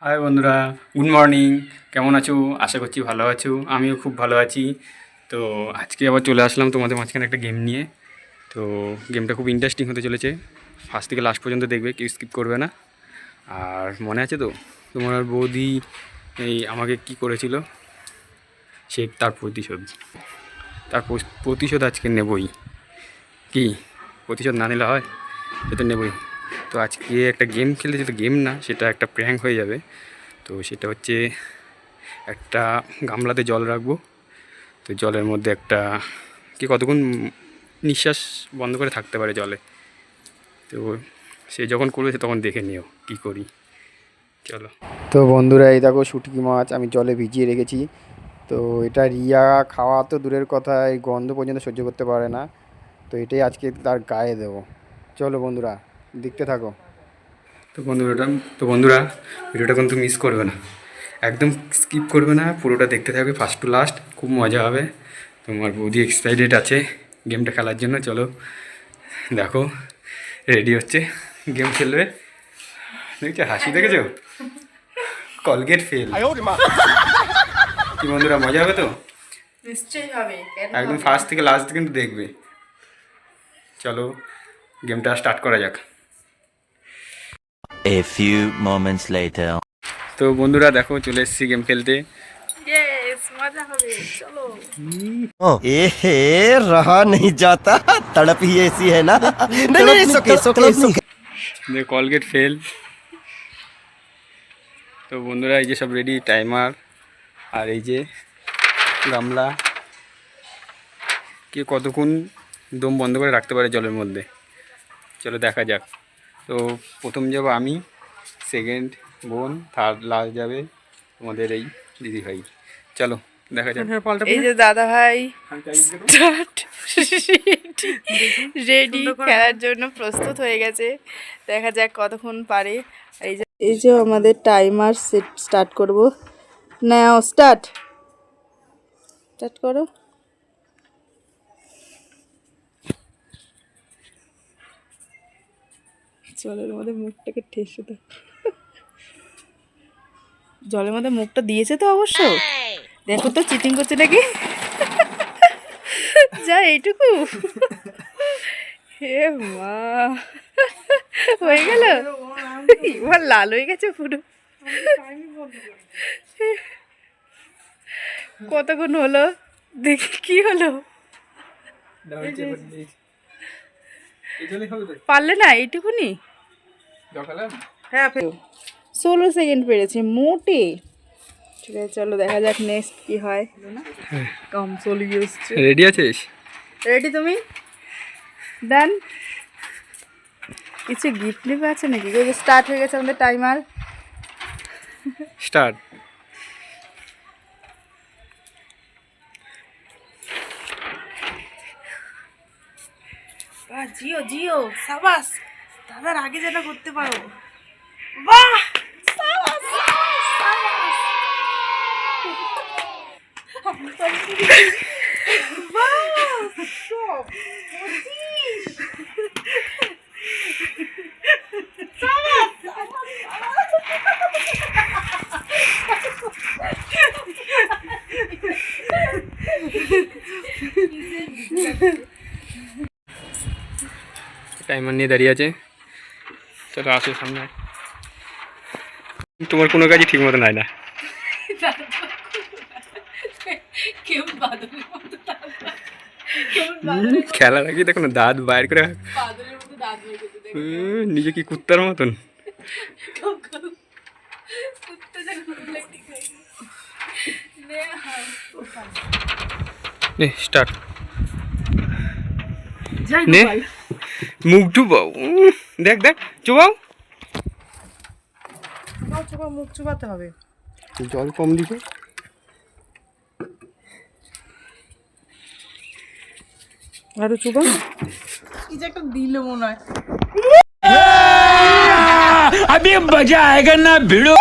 High বন্ধুরা, good morning. কেমন আছো? আশা করছি ভালো আছো। আমিও খুব ভালো আছি। তো আজকে আবার চলে আসলাম তোমাদের মাঝখানে একটা গেম নিয়ে। তো গেমটা খুব ইন্টারেস্টিং হতে চলেছে। ফার্স্ট থেকে লাস্ট পর্যন্ত দেখবে, কেউ স্কিপ করবে না। আর মনে আছে তো তোমার বৌদি এই আমাকে কি করেছিল, সে তার প্রতিশোধ। প্রতিশোধ আজকে নেবই। কি প্রতিশোধ না নিলে হয়? সেটা নেবই। তো আজকে একটা গেম খেলতে, যেটা গেম না, সেটা একটা প্র্যাঙ্ক হয়ে যাবে। তো সেটা হচ্ছে একটা গামলাতে জল রাখবো। তো জলের মধ্যে একটা কতক্ষণ নিঃশ্বাস বন্ধ করে থাকতে পারে জলে। তো সে যখন করবে সে তখন দেখে নিও কী করি। চলো। তো বন্ধুরা, এই দেখো শুটকি মাছ আমি জলে ভিজিয়ে রেখেছি। তো এটা রিয়া খাওয়া তো দূরের কথা, এই গন্ধ পর্যন্ত সহ্য করতে পারে না। তো এটাই আজকে তার গায়ে দেবো। চলো বন্ধুরা, দেখতে থাকো। তো বন্ধুরা ভিডিওটা কিন্তু মিস করবে না, একদম স্কিপ করবে না, পুরোটা দেখতে থাকবে ফার্স্ট টু লাস্ট। খুব মজা হবে। তোমার বৌদি এক্সাইটেড আছে গেমটা খেলার জন্য। চলো দেখো, রেডি হচ্ছে, গেম খেলবে। দেখছো হাসি, দেখেছো? Colgate fail. কি বন্ধুরা, মজা হবে তো? নিশ্চয়ই হবে, একদম ফার্স্ট থেকে লাস্ট কিন্তু দেখবে। চলো গেমটা স্টার্ট করা যাক। A few moments later. তো বন্ধুরা দেখো, চলে এসেছি গেম খেলতে। ইয়েস, মজা হবে, চলো। ए रहा नहीं जाता तड़प ही ऐसी है ना नहीं যে কলগেট ফেল। তো বন্ধুরা এই যে সব রেডি, টাইমার আর এই যে গামলা। কে কতক্ষণ দম বন্ধ করে রাখতে পারে জলের মধ্যে, চলো দেখা যাক। তো প্রথম যাব আমি, সেকেন্ড বোন, থার্ড লাস্ট যাবে তোমাদের এই দিদি ভাই। চলো দেখা যাক। এই যে দাদা ভাই স্টার্ট, রেডি খেলার জন্য প্রস্তুত হয়ে গেছে। দেখা যাক কতক্ষণ পারে। এই যে আমাদের টাইমার সেট স্টার্ট করব। নাও স্টার্ট করো। জলের মধ্যে মুখটাকে ঠেসে দাও। জলের মধ্যে মুখটা দিয়েছে তো অবশ্য। দেখো তো চিটিং করছে নাকি। যা এইটুকু, হে মা, হয়ে গেল। এবার লাল হয়ে গেছে পুরো। কতক্ষণ হলো দেখি, কি হলো? পারলে না এইটুকুনি? হ্যাঁ, 16 সেকেন্ড পেরেছে মোটে। ঠিক আছে, চলো দেখা যাক নেক্সট কি হয়। কম চলে গেছে। রেডি আছিস? রেডি তুমি? ডান। কিছু গিফট নেবে আছে নাকি? স্টার্ট হয়ে গেছে আমাদের টাইমার। স্টার্ট। জিও জিও, সাবাস। দাদার আগে যেটা করতে পারো। বাহ, সাবাস সাবাস। বাহ, সব 25। সাবাস টাইমার নিয়ে দাঁড়িয়ে আছে। চলো আসো সামনে। তোমার কোনো কাজই ঠিক মতো নাই না। খেলার আগে দেখো না, দাঁত বাইর করে নিজে কি কুত্তার মতন। স্টার্ট। নে মুখ ডুবাও। দেখ দেখ, চুবাও। মুখ চুবাতে হবে। জল কম দিকে। আরো চুবা। কি যে একটা দিল মনে হয়। अभी मजा आएगा ना भिड़ो।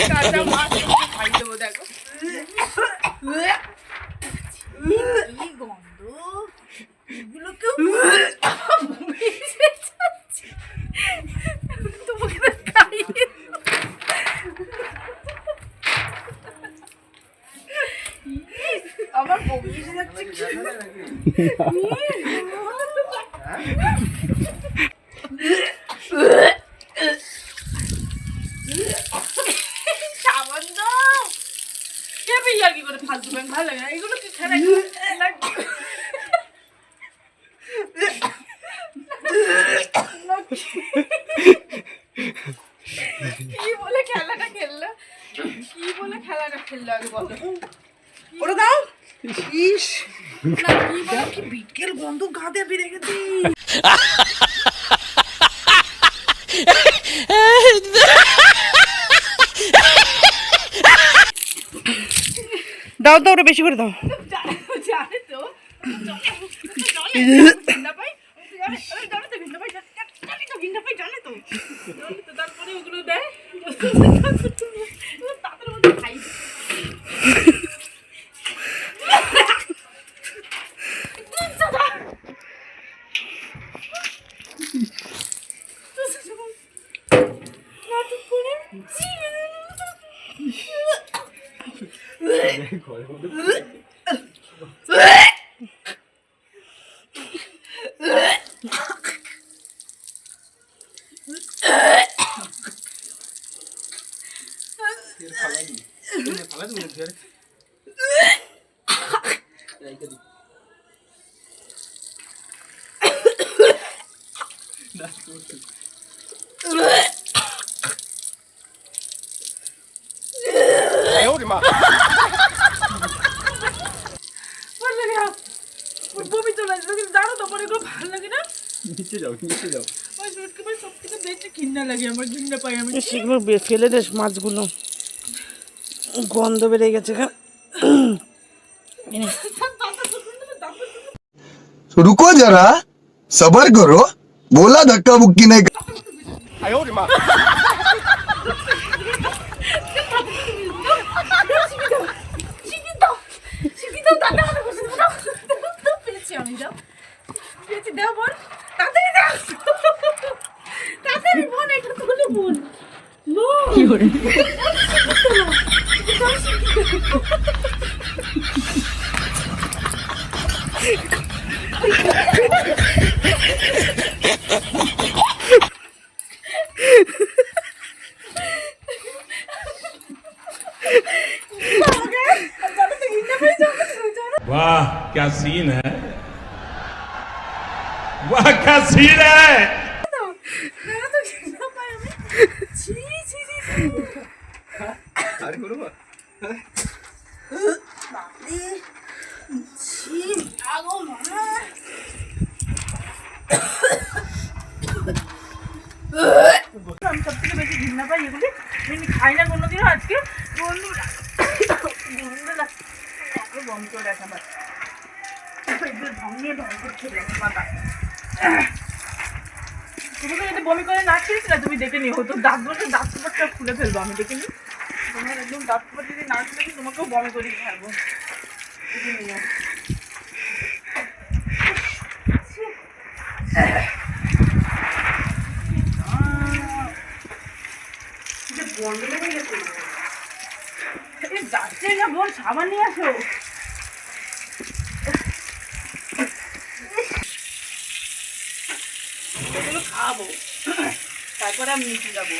কাঁচা মাছ খাই দেবো দেখো। কি গন্ধ, এগুলো কেউ তোমাকে খাইয়ে আমার বমি এসে যাচ্ছে। সাবান দাও, কে বিয়ার কি করে ফালতু ব্যাংক ভালো লাগে না এগুলো, কি খেলা কি বলে খেলাটা খেললো, কি বলে খেলাটা খেললো আগে বলো। ওরা দাও ইস না, কি বলো, কি বিটকেল গন্ধ গাঁদে বেড়ে গেছে। দাও দাও, ওটা বেশি করে দাও। জানে তো তারপরে ওগুলো দেয় তাদের মধ্যে খাই। বমি চলে আসবে, কিন্তু জানো তো আমার এগুলো ভালো লাগে না। নিচে যাও, নিচে যাও। সব থেকে বেশি ঘৃণা লাগে আমার, ঘৃণা পাই আমি। সেগুলো ফেলে দে মাছগুলো, গন্ধ বেড়ে গেছে। रुको जरा सबर करो बोला धक्का मुक्की नहीं वाह क्या सीन है, वाह क्या सीन है। আমি সব থেকে বেশি ঘৃণা পাই এগুলি, আমি খাই না কোনোদিনও। আজকে গন্ধ বন্ধ করে দেখা পাই, ঢং নিয়ে ঢং করছে মাথা। তুমি তো যদি বমি করে না খেয়েছি না, তুমি দেখে নিও, তো দাঁত বসে দাঁত পাটটা খুলে ফেলবো আমি, দেখে নি। তোমার একদম দাঁত পাট যদি না খুলে তোমাকেও বমি করিয়ে ফেলবো, দেখে নিও। বন্ধ লেগে গেছে, যাচ্ছে না বোন, সাবান নিয়ে আসো। এগুলো খাবো, তারপরে আমি নিচে যাবো,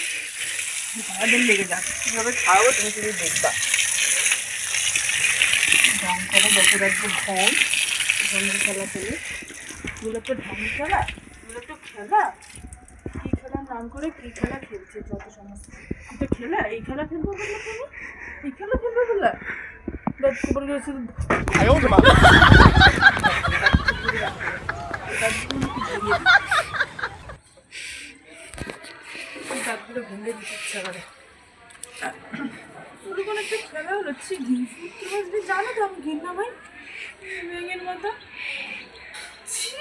সারাদিন লেগে যাচ্ছে। কীভাবে খাওয়াবো তুমি শুধু দেখবা। ঢং করে বসে রাখবো, ঢং খেলা খেলে, এগুলো তো ঢং খেলা, এগুলো তো খেলা। কি খেলার নাম করে কি খেলা খেলছে যত সমস্যা। এটা খেলা, এই খেলা খেলবো বললে তুমি, এই খেলা খেলবো বললা শুধু না তো। ছি।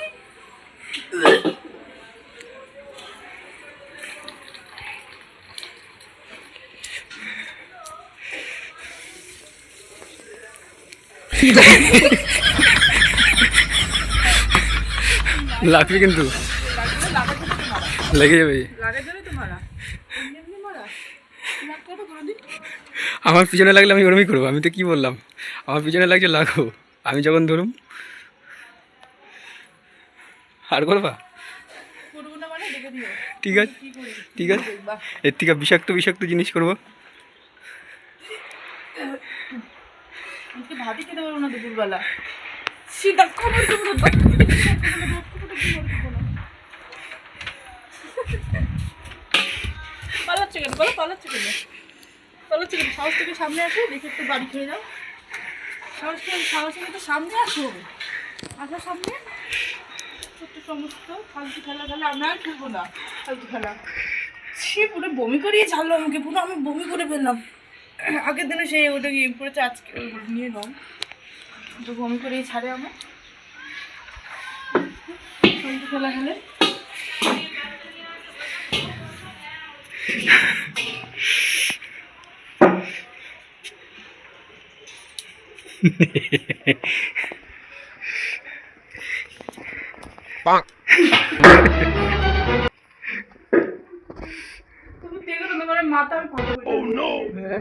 লাগবে কিন্তু, লাগার জন্য তো মারা, লেগে যাবে। লাগার জন্য তো মারা, এমনি মারা লাগ করো কোনোদিন। আমার পিছনে লাগলে আমি ওরমই করবো। আমি তো কি বললাম, আমার পিছনে লাগছে লাগো, আমি যখন ধরুম আর করবা। করবো না মানে দেখে দিও ঠিক আছে, কি করি। ঠিক আছে, দেখবা এর থেকে বিষাক্ত বিষাক্ত জিনিস করবো। আমাকে ভাতই খেতে পারবো না দুপুরবেলা। সেটা খবর দেবো না, পালাচ্ছে কেন বলো, পালাচ্ছে কেন, পালাচ্ছে কেন? সাহস থেকে সামনে আসো, দেখে একটু বাড়ি খেয়ে যাও। সাহস থেকে তো সামনে আসো, আসার সামনে ছোট্ট সমস্ত ফালতু খেলা খেলা। আমরা আর খেলবো না ফালতু খেলা। সে পুরো বমি করিয়ে ছাড়লো আমাকে, পুরো আমি বমি করে ফেললাম। আগের দিনে সেই ওটা ইয়ে করেছে, আজকে ওগুলো নিয়ে নাও, তো বমি করেই ছাড়ে আমার ফালতু খেলা খেলে। তুমি দেখো তো, তোমার মাথা আমি ফাটা করে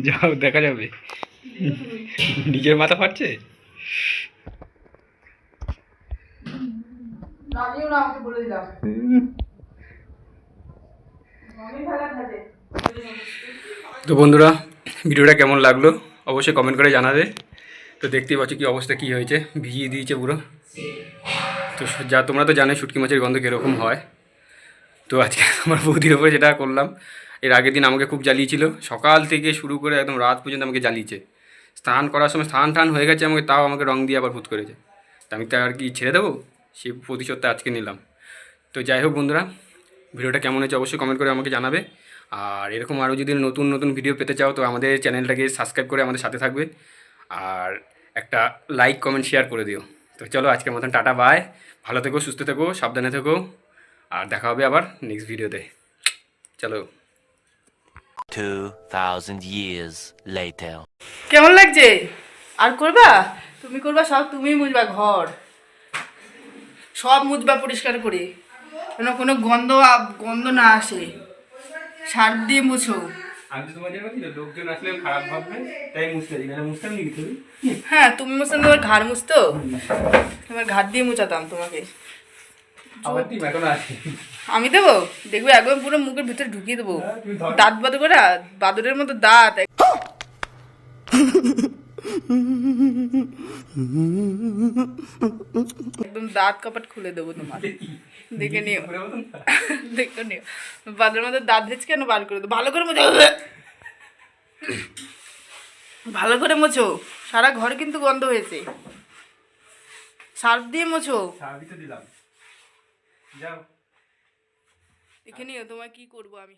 যাও দেখা যাবে, নিজের মাথা ফাটছে। লাগিও না আমাকে, বলে দিলাম আমি খেলা খেলে। তো বন্ধুরা, ভিডিওটা কেমন লাগলো অবশ্যই কমেন্ট করে জানাবে। তো দেখতেই পাচ্ছ কি অবস্থা কী হয়েছে, ভিজিয়ে দিয়েছে পুরো। তো যা তোমরা তো জানোই শুটকি মাছের গন্ধ কীরকম হয়। তো আজকে আমার বৌদির ওপরে যেটা করলাম, এর আগের দিন আমাকে খুব জ্বালিয়েছিল, সকাল থেকে শুরু করে একদম রাত পর্যন্ত আমাকে জ্বালিয়েছে। স্নান করার সময় স্নান টান হয়ে গেছে আমাকে, তাও আমাকে রং দিয়ে আবার ভূত করেছে। তা আমি তো আর কি ছেড়ে দেবো, সেই প্রতিশোধটা আজকে নিলাম। তো যাই হোক বন্ধুরা, ভিডিওটা কেমন হয়েছে অবশ্যই কমেন্ট করে আমাকে জানাবে। আর এরকম আরও যদি নতুন নতুন ভিডিও পেতে চাও তো আমাদের চ্যানেলটাকে সাবস্ক্রাইব করে আমাদের সাথে থাকবে, আর একটা লাইক কমেন্ট শেয়ার করে দিও। তো চলো আজকের মতন টাটা, বাই, ভালো থেকো, সুস্থ থেকো, সাবধানে থেকো, আর দেখা হবে আবার নেক্সট ভিডিওতে। চলো। 2000 years later. কেমন লাগছে? আর করবা? তুমি করবা সব, তুমিই মুছবা ঘর, সব মুছবা পরিষ্কার করে, যেন কোনো গন্ধ গন্ধ না আসে। সার্ফ দিয়ে মুছো। আমি তোমার জানো কি, লোকজন আসলে খারাপ ভাববে তাই মুছতে দিই না, মুছতাম নাকি তুমি? হ্যাঁ তুমি মুছতাম, তোমার ঘাড় মুছতো, তোমার ঘাড় দিয়ে মুছাতাম তোমাকে। আবার টিম এখন আছে, আমি দেবো, দেখবে একদম পুরো মুখের ভিতরে ঢুকিয়ে দেবো, তুমি ধর। দাঁত বাদু করে, বাদুরের মতো দাঁত, একদম দাঁত কপাট খুলে দেবো তোমার, দেখে নিও, দেখে নিও। বাদুরের মতো দাঁত ভেজ কেন বার করে দেবো, ভালো করে মুছো, ভালো করে মোছো, সারা ঘর কিন্তু গন্ধ হয়েছে, সার্ফ দিয়ে মোছো। সার্ভিসে দিলাম, যাও। দেখে নিও তোমার কি করবো আমি।